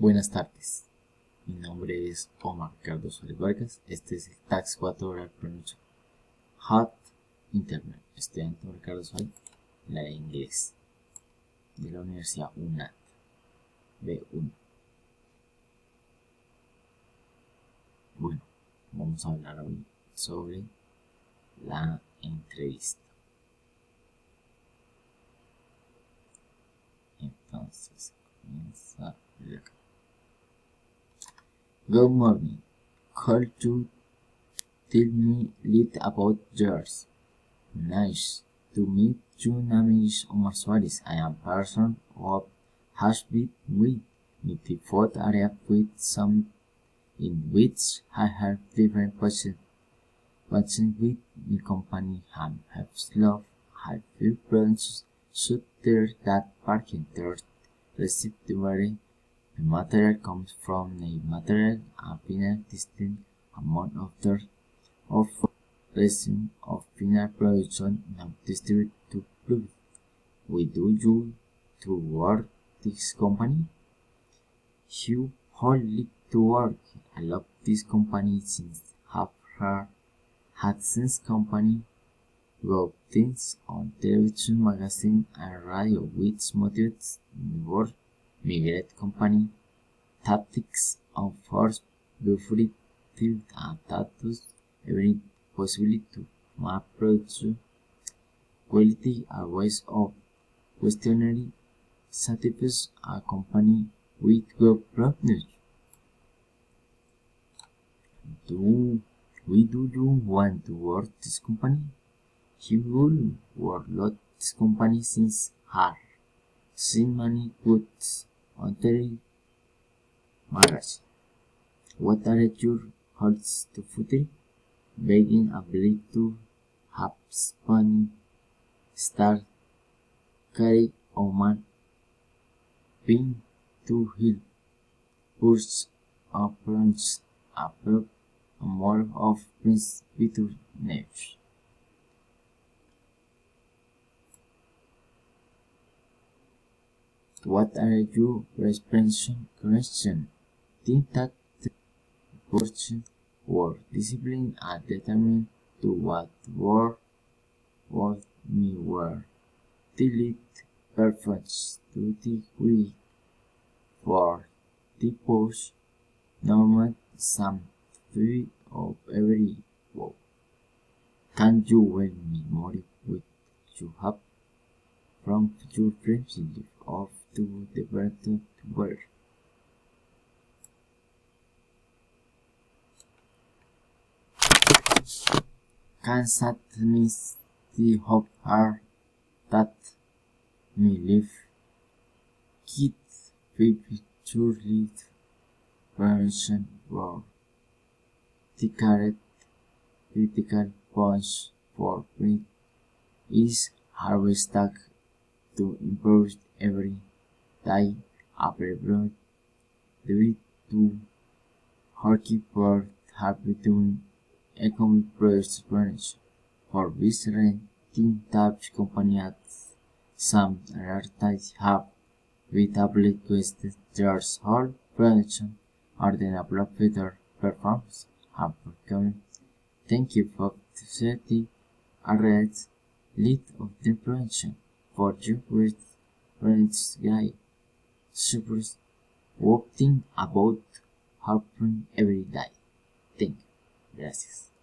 Buenas tardes, mi nombre es Omar Carlos Vargas. Este es el Tax 4 Oral Pronunciation Hot Internet. Estudiante Omar Carlos Vargas, la de inglés de la Universidad UNAT B1. Bueno, vamos a hablar hoy sobre la entrevista. Entonces, comienza de acá. Good morning. Could you tell me a little about yours? Nice to meet you. Name is Omar Suarez. I am a person who has been with me the fourth area with some in which I have different positions with the company and have love have few branches should there that parking third received the material comes from a material and final distinct amount of their of resin of final production now distributed to prove. We do you to work this company? You wholly to work. I love this company since have her had since company wrote things on television, magazine and radio which motivates the work. Migrate company tactics of force beautifully tilt and tattoos every possibility to map production quality are ways of questionary satisfies a company with good products. Do you want to work this company? He will work lot this company since her seen many goods on the magazine. What are your hopes to future? Begging a belief to have Spanish star carry Oman pin to hill push approach above a more of Prince Peter Neves. What are your responsion question? Think that the person or discipline are determined to what word me were. Delete perfect to the we for the post normal some three of every word. Can you well memory what you have from your friendship of to the better to word? Can sadness the hope are that me live kid picturely prevention or the correct critical points for me is harvested to improve every day upon due to hockey for have between economic progress for this renting types company at some advertise have with ability to test their whole production or the upload better performance have become. Thank you for the arrest lead of the production for you with friends guy super working about helping every day. Thank you. Gracias.